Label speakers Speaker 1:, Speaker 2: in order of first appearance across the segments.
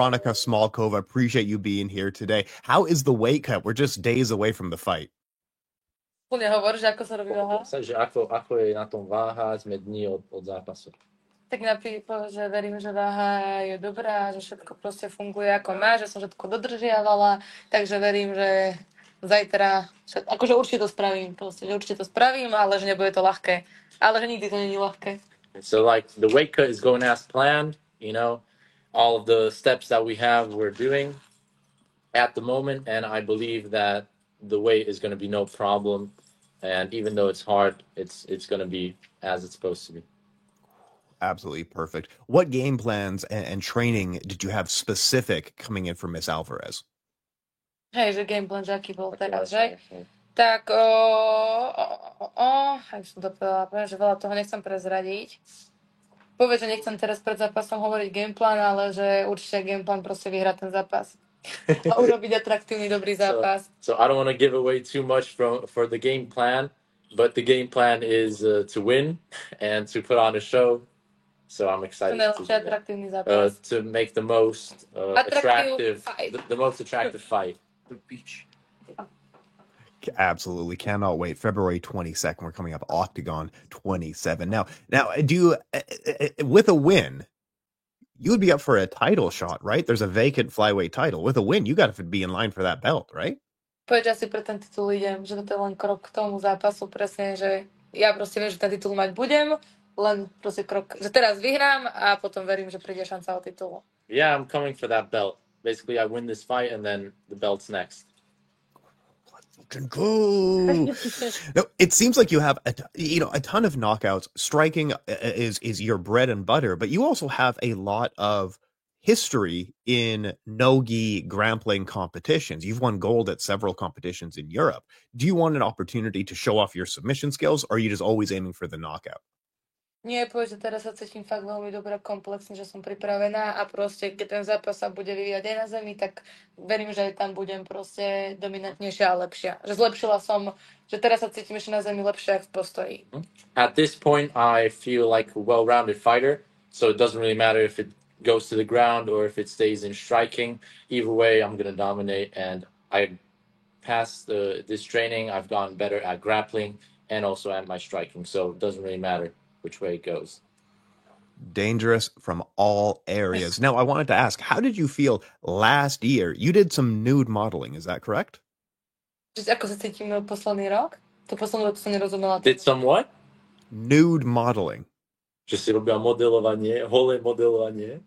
Speaker 1: Veronica Smolkova, appreciate you being here today. How is the weight cut? We're just days away from the fight.
Speaker 2: Nehovor, že ako sa robí váha.
Speaker 3: Že ako je na tom váha, sme dní od zápasu.
Speaker 2: Tak napríklad, že verím, že váha je dobrá, že všetko proste funguje ako má, že som všetko dodržiavala, takže verím, že zajtra, akože určite to spravím, proste, že určite to spravím, ale že nebude to ľahké. Ale že nikdy to není ľahké.
Speaker 3: So like the weight cut is going as planned, you know, all of the steps that we have we're doing at the moment, and I believe that the weight is going to be no problem, and even though it's hard, it's going to be as it's supposed to be.
Speaker 1: Absolutely perfect. What game plans and training did you have specific coming in for Miss Alvarez?
Speaker 2: Hej, že game plan, že aký bol teraz, že? Tak, jak som to povedala, že veľa toho nechcem prezradiť. Povedz, že nechcem teraz pred zápasom hovoriť game plan, ale že určite game plan proste vyhrať ten zápas. A urobiť atraktívny, dobrý zápas.
Speaker 3: So I don't want to give away too much for the game plan, but the game plan is to win and to put on a show. So I'm excited to make the most attractive fight. The most attractive fight. The beach.
Speaker 1: Absolutely. Cannot wait. February 22nd. We're coming up Octagon 27. Now, do you, with a win, you would be up for a title shot, right? There's a vacant flyweight title. With a win, you got to be in line for that belt, right?
Speaker 2: Povedz, že si pre ten titul idem, že to je len krok k tomu zápasu, presne, že ja proste viem, že ten titul mať budem, len proste krok, že teraz vyhrám a potom verím, že príde šanca o titul.
Speaker 3: Yeah, I'm coming for that belt. Basically, I win this fight and then the belt's next.
Speaker 1: Cool. No, it seems like you have a ton of knockouts. Striking is your bread and butter, but you also have a lot of history in no-gi grappling competitions. You've won gold at several competitions in Europe. Do you want an opportunity to show off your submission skills, or are you just always aiming for the knockout?
Speaker 2: Nie, povedz, že teraz sa cítim fakt veľmi dobre, komplexne, že som pripravená a proste, keď ten zápas sa bude vyvíjať aj na zemi, tak verím, že aj tam budem proste dominantnejšia a lepšia. Že zlepšila som, že teraz sa cítim ešte na zemi lepšie ako v postoji.
Speaker 3: At this point, I feel like a well-rounded fighter, so it doesn't really matter if it goes to the ground or if it stays in striking. Either way, I'm going to dominate, and I passed this training. I've gotten better at grappling and also at my striking, so it doesn't really matter which way it goes.
Speaker 1: Dangerous from all areas. Now, I wanted to ask, how did you feel last year? You did some nude modeling, is that correct?
Speaker 2: Ako sa cítim posledný rok? To posledný rok som nerozumela.
Speaker 3: Did some what?
Speaker 1: Nude modeling.
Speaker 3: Že si robila modelovanie, holé modelovanie.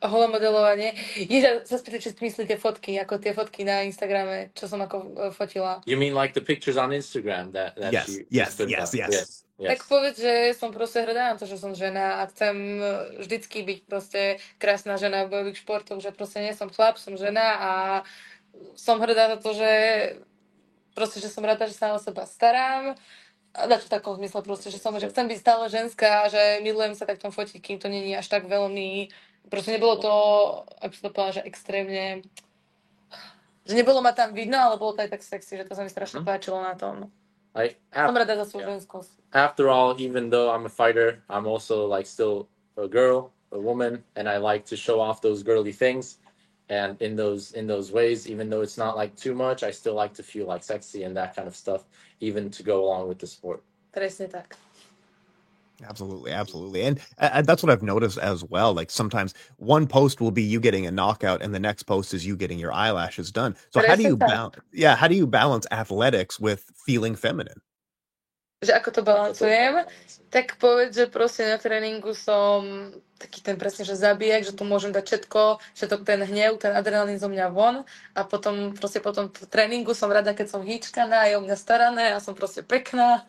Speaker 2: Holé modelovanie. Ježa, sa spýtaj, či myslíte fotky, ako tie fotky na Instagrame, čo som ako fotila.
Speaker 3: You mean like the pictures on Instagram that
Speaker 1: yes.
Speaker 2: Tak povedz, že som proste hrdá na to, že som žena a chcem vždycky byť proste krásna žena v bojových športoch, že proste nie som chlap, som žena a som hrdá na to, že proste, že som rada, že sa o seba starám. A v takom zmysle proste, že chcem byť stále ženská a že milujem sa tak tom fotiť, kým to není až tak veľmi, proste nebolo to, ako sa to povedala, že extrémne, že nebolo ma tam vidno, ale bolo to aj tak sexy, že to sa mi strašne páčilo na tom. Som rada za svoju ženskosť.
Speaker 3: After all, even though I'm a fighter, I'm also like still a girl, a woman, and I like to show off those girly things. And in those ways, even though it's not like too much, I still like to feel like sexy and that kind of stuff, even to go along with the sport.
Speaker 2: Presne tak.
Speaker 1: Absolutely. And that's what I've noticed as well. Like sometimes one post will be you getting a knockout and the next post is you getting your eyelashes done. So how do you balance athletics with feeling feminine?
Speaker 2: Že ako to balancujem? Tak povedz, že proste na tréningu som taký ten presne, že zabijak, že tu môžem dať všetko ten hnev, ten adrenalín zo mňa von a potom v tréningu som rada, keď som hýčkaná, je o mňa starané a som proste pekná.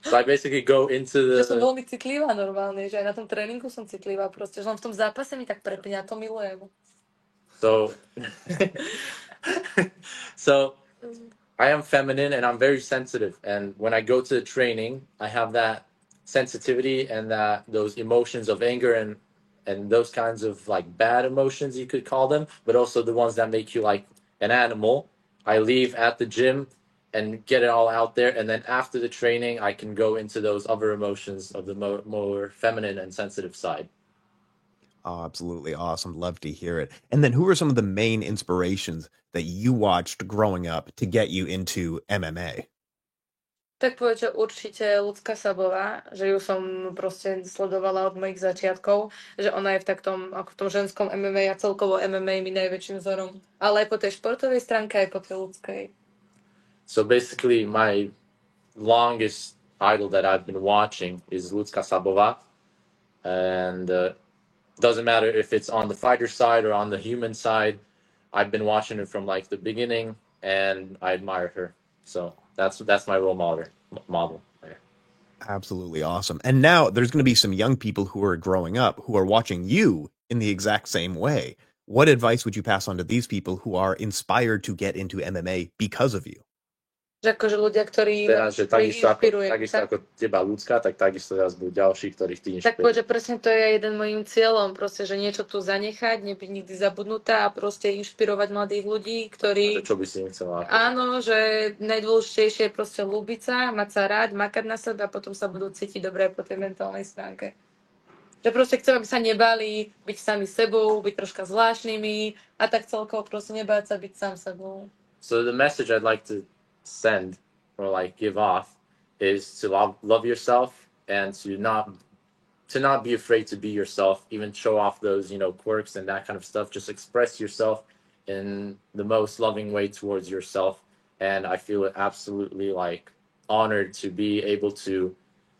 Speaker 3: So I basically go into the...
Speaker 2: Že som veľmi citlivá normálne, že aj na tom tréningu som citlivá proste, že len v tom zápase mi tak prepňa, to milujem.
Speaker 3: So I am feminine and I'm very sensitive, and when I go to the training, I have that sensitivity and those emotions of anger and those kinds of like bad emotions, you could call them, but also the ones that make you like an animal. I leave at the gym and get it all out there, and then after the training I can go into those other emotions of the more feminine and sensitive side.
Speaker 1: Oh, absolutely awesome. Love to hear it. And then who are some of the main inspirations that you watched growing up to get you into MMA?
Speaker 2: Tak povedz, že určite Ľudská Sabová, že ju som proste sledovala od mojich začiatkov, že ona je ako v tom ženskom MMA a celkovo MMA mi najväčším vzorom. Ale aj po tej športovej stránke, aj po tej ľudskej.
Speaker 3: So basically, my longest idol that I've been watching is Lucka Sabova, and doesn't matter if it's on the fighter side or on the human side. I've been watching it from like the beginning, and I admire her. So that's my role model.
Speaker 1: Absolutely awesome. And now there's going to be some young people who are growing up who are watching you in the exact same way. What advice would you pass on to these people who are inspired to get into MMA because of you?
Speaker 2: Že akože ľudia, ktorí
Speaker 3: že takisto ako teba ľudská, tak takisto teraz budú ďalší, ktorých ty inšpiruješ.
Speaker 2: Tak povedz, že presne to je jeden mojím cieľom, proste, že niečo tu zanechať, nebyť nikdy zabudnutá a proste inšpirovať mladých ľudí, ktorí...
Speaker 3: Čo by si im chcela?
Speaker 2: Áno, že najdôležitejšie je proste ľúbiť sa, mať sa rád, makať na sebe a potom sa budú cítiť dobre po tej mentálnej stránke. Že proste chcem, aby sa nebali byť sami sebou, byť troška zvláštnymi a tak celkovo proste nebáť sa byť sám sebou.
Speaker 3: So the message I'd like to send or like give off is to love yourself and to not be afraid to be yourself, even show off those, quirks and that kind of stuff. Just express yourself in the most loving way towards yourself. And I feel absolutely like honored to be able to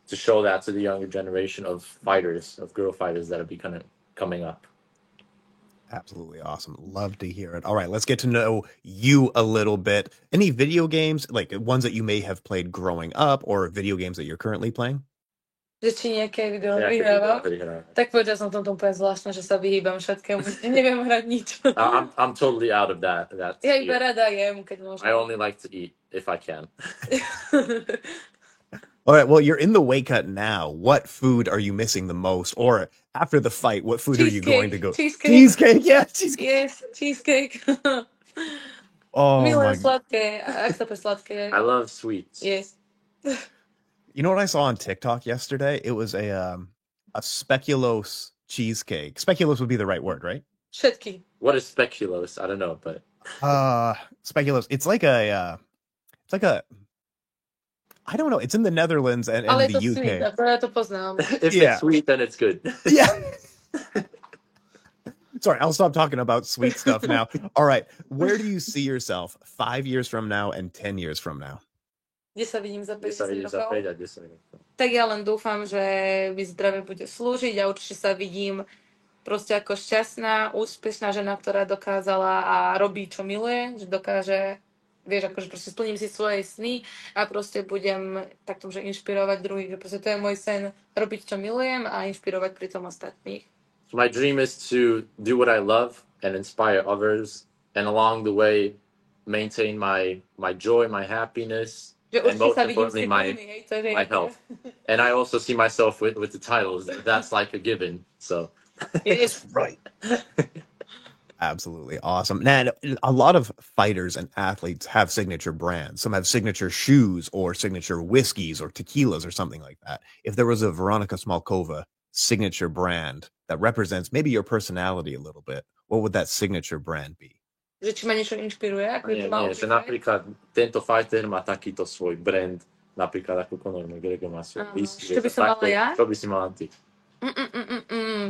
Speaker 3: show that to the younger generation of fighters, of girl fighters that are coming up.
Speaker 1: Absolutely awesome. Love to hear it. All right, let's get to know you a little bit. Any video games, like ones that you may have played growing up or video games that you're currently playing?
Speaker 2: Že či nejaké video vyhrávam? Tak povedal som tom úplne zvláštne, že sa vyhýbam všetkému. Neviem hrať nič.
Speaker 3: I'm totally out of that.
Speaker 2: Ja iba rada jem, keď môžem.
Speaker 3: I only like to eat if I can.
Speaker 1: All right, well, you're in the weight cut now. What food are you missing the most? Or after the fight, what food are you going to go?
Speaker 2: Cheesecake,
Speaker 1: yeah.
Speaker 2: Cheesecake. Yes, cheesecake.
Speaker 1: Oh,
Speaker 2: Milujem sladké. Ak sa pre sladké.
Speaker 3: I love sweets.
Speaker 2: Yes.
Speaker 1: You know what I saw on TikTok yesterday? It was a speculoos cheesecake. Speculoos would be the right word, right?
Speaker 2: Všetky.
Speaker 3: What is speculoos? I don't know, but
Speaker 1: speculoos. It's like a I don't know. It's in the Netherlands and the UK.
Speaker 2: Sweet, ja to poznám.
Speaker 3: If it's sweet, then it's good.
Speaker 1: Yeah. Sorry, I'll stop talking about sweet stuff now. All right. Where do you see yourself 5 years from now and 10 years from now?
Speaker 2: Kde sa vidím za 50 rokov? Tak ja len dúfam, že mi zdravie bude slúžiť a určite sa vidím proste ako šťastná, úspešná žena, ktorá dokázala a robí, čo miluje, že dokáže, vieš, akože proste splním si svoje sny a proste budem takto, že inšpirovať druhých, že proste to je môj sen, robiť, čo milujem a inšpirovať pri tom ostatných.
Speaker 3: So my dream is to do what I love and inspire others, and along the way maintain my joy, my happiness, and most importantly my health. And I also see myself with the titles. That's like a given. So
Speaker 1: it's right. Absolutely awesome. And a lot of fighters and athletes have signature brands. Some have signature shoes or signature whiskeys or tequilas or something like that. If there was a Veronika Smalkova signature brand that represents maybe your personality a little bit, what would that signature brand be?
Speaker 2: Že či ma niečo inšpiruje?
Speaker 3: Nie, že napríklad tento fighter má takýto svoj brand, napríklad ako Conor McGregor má svoj whisky.
Speaker 2: Čo by som mala ja?
Speaker 3: Čo by si mala ty?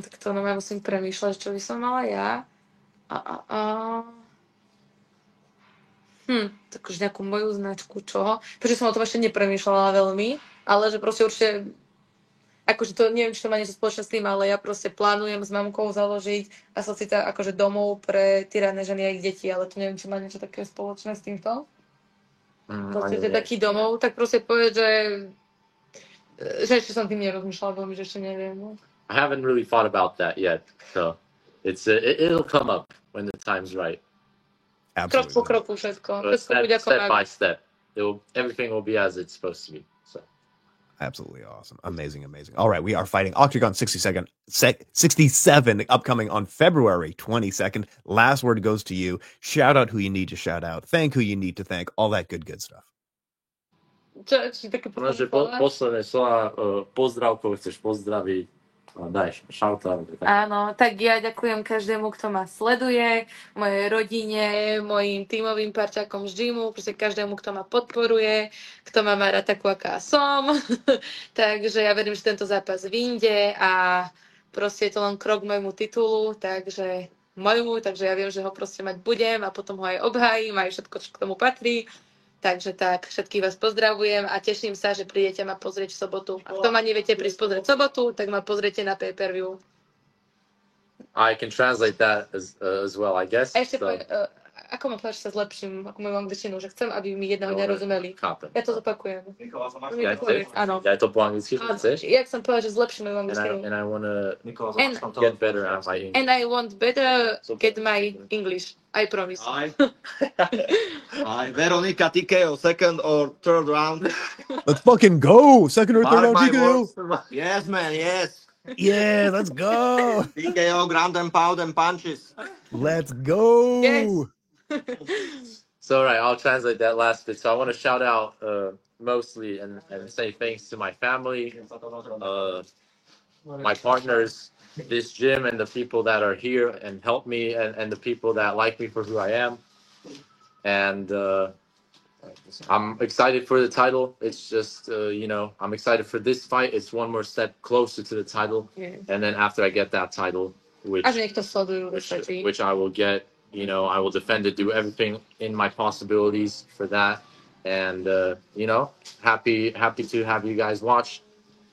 Speaker 2: Tak to ja musím premýšľať, čo by som mala ja. Tak už nejakú moju značku, čoho? Pretože som o tom ešte nepremýšľala veľmi, ale že proste určite, akože to neviem, či to má niečo spoločné s tým, ale ja proste plánujem s mamkou založiť asociáciu akože domov pre tyrané ženy a ich deti, ale to neviem, či má niečo také spoločné s týmto. Proste taký domov, tak proste povedať, že ešte som tým nerozmýšľala veľmi, že ešte neviem. No.
Speaker 3: I haven't really thought about that yet, so it'll come up when the time's right.
Speaker 1: Absolutely.
Speaker 2: Krok po kroku všetko.
Speaker 3: Step by step. Everything will be as it's supposed to be. So.
Speaker 1: Absolutely awesome. Amazing. All right, we are fighting Octagon 67 upcoming on February 22nd. Last word goes to you. Shout out who you need to shout out. Thank who you need to thank. All that good stuff.
Speaker 3: Posledné slova, pozdrav, koho chceš pozdraviť, Daj, shout out.
Speaker 2: Áno, tak ja ďakujem každému, kto ma sleduje, mojej rodine, mojim tímovým parťákom z gymu, proste každému, kto ma podporuje, kto ma má rád takú, aká som. Takže ja verím, že tento zápas vyjde a proste je to len krok k môjmu titulu, takže ja viem, že ho proste mať budem a potom ho aj obhájim, aj všetko, čo k tomu patrí. Takže tak, všetkých vás pozdravujem a teším sa, že prídete ma pozrieť v sobotu. A kto ma neviete prísť pozrieť v sobotu, tak ma pozriete na pay-per-view.
Speaker 3: I can translate that as well, I guess.
Speaker 2: A ešte ako ma povedať, že sa zlepším, ako moju angličtinu, že chcem, aby mi jedného nerozumeli. Ja to zopakujem. Áno.
Speaker 3: Ja to po anglicky chceš?
Speaker 2: Ja chcem povedať, že zlepším moju angličtinu.
Speaker 3: And I want to get better at my English.
Speaker 2: And I want better get my English. I promise.
Speaker 4: Veronika TKO, second or third round.
Speaker 1: Let's fucking go! Second or third round TKO.
Speaker 4: Yes, man, yes.
Speaker 1: Yeah, let's go.
Speaker 4: TKO, ground and pound and punches.
Speaker 1: Let's go.
Speaker 2: Yes.
Speaker 3: So, right, I'll translate that last bit. So I want to shout out mostly and say thanks to my family, my partners, this gym, and the people that are here and help me, and the people that like me for who I am. And I'm excited for the title. It's just, I'm excited for this fight. It's one more step closer to the title.
Speaker 2: Yeah.
Speaker 3: And then after I get that title, which I will get, I will defend it, do everything in my possibilities for that. And, happy to have you guys watch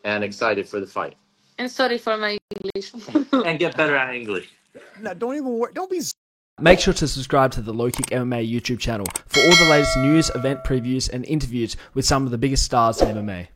Speaker 3: and excited for the fight.
Speaker 2: And sorry for my English.
Speaker 3: And get better at English.
Speaker 1: No, don't be.
Speaker 5: Make sure to subscribe to the Low Kick MMA YouTube channel for all the latest news, event previews, and interviews with some of the biggest stars in MMA.